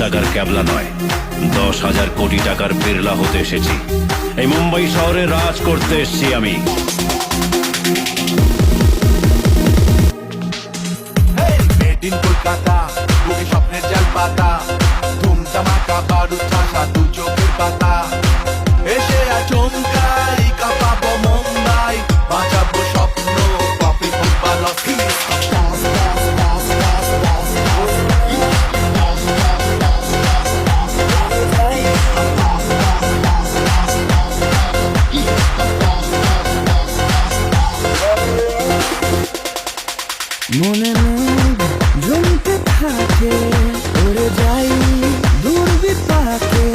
টাকার ক্যাবলা নয়, 10,000 কোটি টাকার বিড়লা হতে এসেছি। এই মুম্বাই শহরে রাজ করতে এসেছি আমি। কলকাতা বুকে স্বপ্নের জাল পাতা, ধুম ধামাকা বারুদ ঠাসা দু চোখের পাতা, এসে আচমকাই কাঁপাবো মুম্বাই, বাঁচাবো স্বপ্ন কপি ফুটবল মনে মেঘ জমতে থাকে, উড়ে যাই দূর বিপাকে।